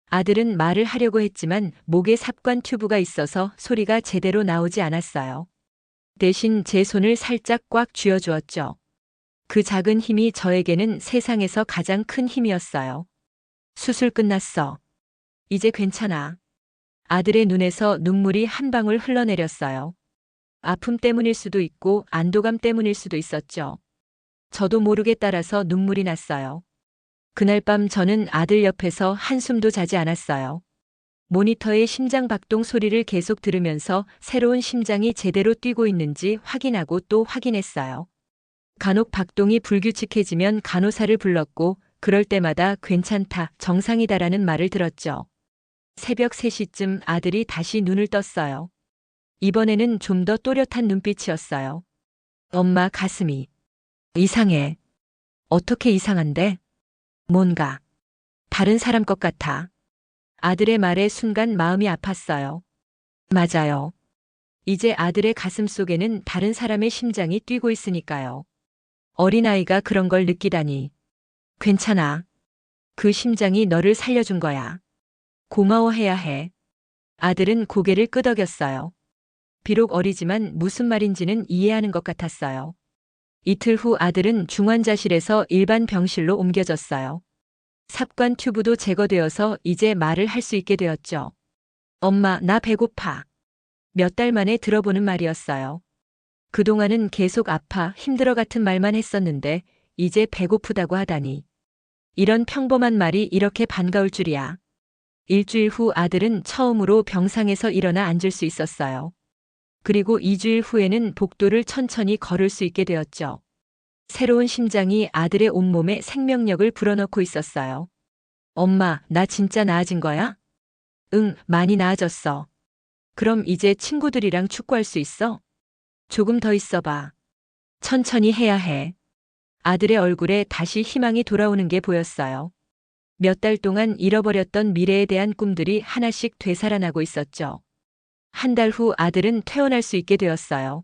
아들은 말을 하려고 했지만 목에 삽관 튜브가 있어서 소리가 제대로 나오지 않았어요. 대신 제 손을 살짝 꽉 쥐어주었죠. 그 작은 힘이 저에게는 세상에서 가장 큰 힘이었어요. 수술 끝났어. 이제 괜찮아. 아들의 눈에서 눈물이 한 방울 흘러내렸어요. 아픔 때문일 수도 있고 안도감 때문일 수도 있었죠. 저도 모르게 따라서 눈물이 났어요. 그날 밤 저는 아들 옆에서 한숨도 자지 않았어요. 모니터의 심장 박동 소리를 계속 들으면서 새로운 심장이 제대로 뛰고 있는지 확인하고 또 확인했어요. 간혹 박동이 불규칙해지면 간호사를 불렀고 그럴 때마다 괜찮다, 정상이다라는 말을 들었죠. 새벽 3시쯤 아들이 다시 눈을 떴어요. 이번에는 좀 더 또렷한 눈빛이었어요. 엄마 가슴이 이상해. 어떻게 이상한데? 뭔가 다른 사람 것 같아. 아들의 말에 순간 마음이 아팠어요. 맞아요. 이제 아들의 가슴 속에는 다른 사람의 심장이 뛰고 있으니까요. 어린아이가 그런 걸 느끼다니. 괜찮아. 그 심장이 너를 살려준 거야. 고마워해야 해. 아들은 고개를 끄덕였어요. 비록 어리지만 무슨 말인지는 이해하는 것 같았어요. 이틀 후 아들은 중환자실에서 일반 병실로 옮겨졌어요. 삽관 튜브도 제거되어서 이제 말을 할 수 있게 되었죠. 엄마, 나 배고파. 몇 달 만에 들어보는 말이었어요. 그동안은 계속 아파, 힘들어 같은 말만 했었는데 이제 배고프다고 하다니. 이런 평범한 말이 이렇게 반가울 줄이야. 일주일 후 아들은 처음으로 병상에서 일어나 앉을 수 있었어요. 그리고 2주일 후에는 복도를 천천히 걸을 수 있게 되었죠. 새로운 심장이 아들의 온몸에 생명력을 불어넣고 있었어요. 엄마, 나 진짜 나아진 거야? 응, 많이 나아졌어. 그럼 이제 친구들이랑 축구할 수 있어? 조금 더 있어봐. 천천히 해야 해. 아들의 얼굴에 다시 희망이 돌아오는 게 보였어요. 몇 달 동안 잃어버렸던 미래에 대한 꿈들이 하나씩 되살아나고 있었죠. 한 달 후 아들은 퇴원할 수 있게 되었어요.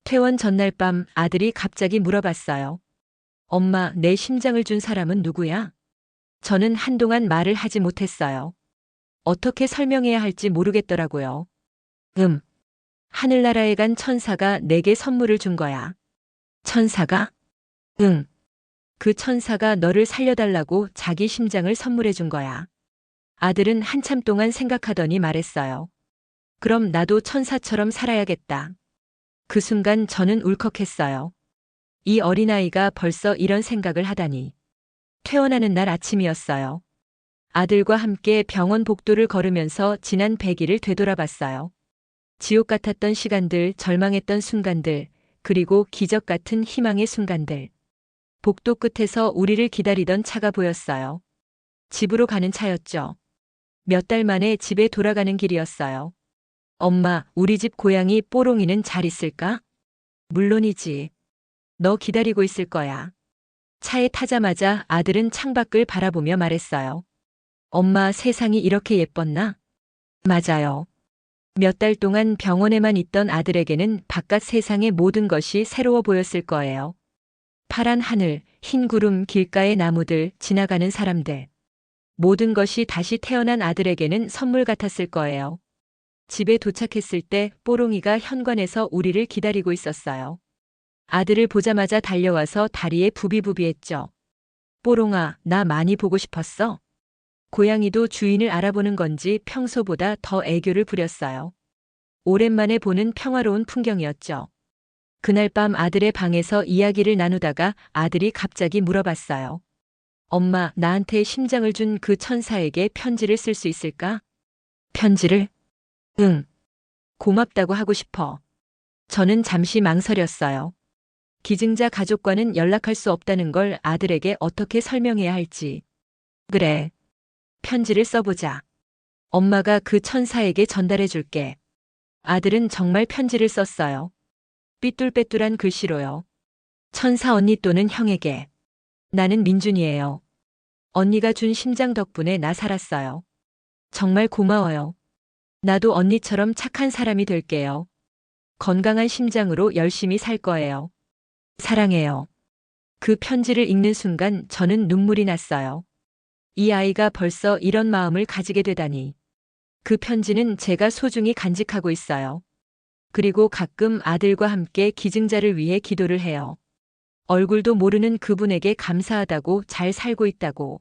퇴원 전날 밤 아들이 갑자기 물어봤어요. 엄마, 내 심장을 준 사람은 누구야? 저는 한동안 말을 하지 못했어요. 어떻게 설명해야 할지 모르겠더라고요. 하늘나라에 간 천사가 내게 선물을 준 거야. 천사가? 응. 그 천사가 너를 살려달라고 자기 심장을 선물해 준 거야. 아들은 한참 동안 생각하더니 말했어요. 그럼 나도 천사처럼 살아야겠다. 그 순간 저는 울컥했어요. 이 어린아이가 벌써 이런 생각을 하다니. 퇴원하는 날 아침이었어요. 아들과 함께 병원 복도를 걸으면서 지난 100일을 되돌아봤어요. 지옥 같았던 시간들, 절망했던 순간들, 그리고 기적 같은 희망의 순간들. 복도 끝에서 우리를 기다리던 차가 보였어요. 집으로 가는 차였죠. 몇 달 만에 집에 돌아가는 길이었어요. 엄마, 우리 집 고양이 뽀롱이는 잘 있을까? 물론이지. 너 기다리고 있을 거야. 차에 타자마자 아들은 창밖을 바라보며 말했어요. 엄마, 세상이 이렇게 예뻤나? 맞아요. 몇 달 동안 병원에만 있던 아들에게는 바깥 세상의 모든 것이 새로워 보였을 거예요. 파란 하늘, 흰 구름, 길가의 나무들, 지나가는 사람들. 모든 것이 다시 태어난 아들에게는 선물 같았을 거예요. 집에 도착했을 때 뽀롱이가 현관에서 우리를 기다리고 있었어요. 아들을 보자마자 달려와서 다리에 부비부비했죠. 뽀롱아, 나 많이 보고 싶었어. 고양이도 주인을 알아보는 건지 평소보다 더 애교를 부렸어요. 오랜만에 보는 평화로운 풍경이었죠. 그날 밤 아들의 방에서 이야기를 나누다가 아들이 갑자기 물어봤어요. 엄마, 나한테 심장을 준 그 천사에게 편지를 쓸 수 있을까? 편지를? 응. 고맙다고 하고 싶어. 저는 잠시 망설였어요. 기증자 가족과는 연락할 수 없다는 걸 아들에게 어떻게 설명해야 할지. 그래. 편지를 써보자. 엄마가 그 천사에게 전달해 줄게. 아들은 정말 편지를 썼어요. 삐뚤빼뚤한 글씨로요. 천사 언니 또는 형에게. 나는 민준이에요. 언니가 준 심장 덕분에 나 살았어요. 정말 고마워요. 나도 언니처럼 착한 사람이 될게요. 건강한 심장으로 열심히 살 거예요. 사랑해요. 그 편지를 읽는 순간 저는 눈물이 났어요. 이 아이가 벌써 이런 마음을 가지게 되다니. 그 편지는 제가 소중히 간직하고 있어요. 그리고 가끔 아들과 함께 기증자를 위해 기도를 해요. 얼굴도 모르는 그분에게 감사하다고 잘 살고 있다고.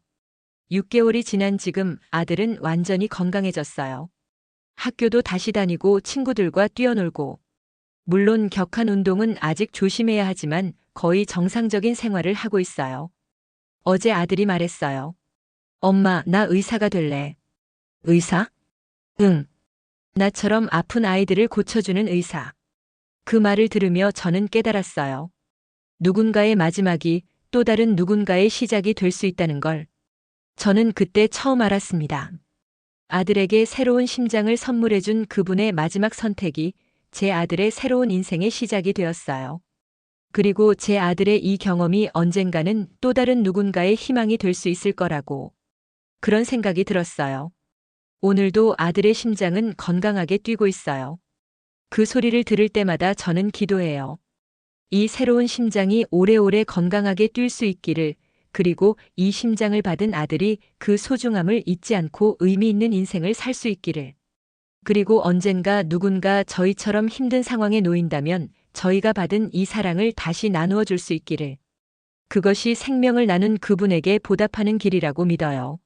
6개월이 지난 지금 아들은 완전히 건강해졌어요. 학교도 다시 다니고 친구들과 뛰어놀고. 물론 격한 운동은 아직 조심해야 하지만 거의 정상적인 생활을 하고 있어요. 어제 아들이 말했어요. 엄마, 나 의사가 될래. 의사? 응. 나처럼 아픈 아이들을 고쳐주는 의사. 그 말을 들으며 저는 깨달았어요. 누군가의 마지막이 또 다른 누군가의 시작이 될 수 있다는 걸. 저는 그때 처음 알았습니다. 아들에게 새로운 심장을 선물해준 그분의 마지막 선택이 제 아들의 새로운 인생의 시작이 되었어요. 그리고 제 아들의 이 경험이 언젠가는 또 다른 누군가의 희망이 될 수 있을 거라고 그런 생각이 들었어요. 오늘도 아들의 심장은 건강하게 뛰고 있어요. 그 소리를 들을 때마다 저는 기도해요. 이 새로운 심장이 오래오래 건강하게 뛸 수 있기를, 그리고 이 심장을 받은 아들이 그 소중함을 잊지 않고 의미 있는 인생을 살 수 있기를. 그리고 언젠가 누군가 저희처럼 힘든 상황에 놓인다면 저희가 받은 이 사랑을 다시 나누어 줄 수 있기를. 그것이 생명을 나눈 그분에게 보답하는 길이라고 믿어요.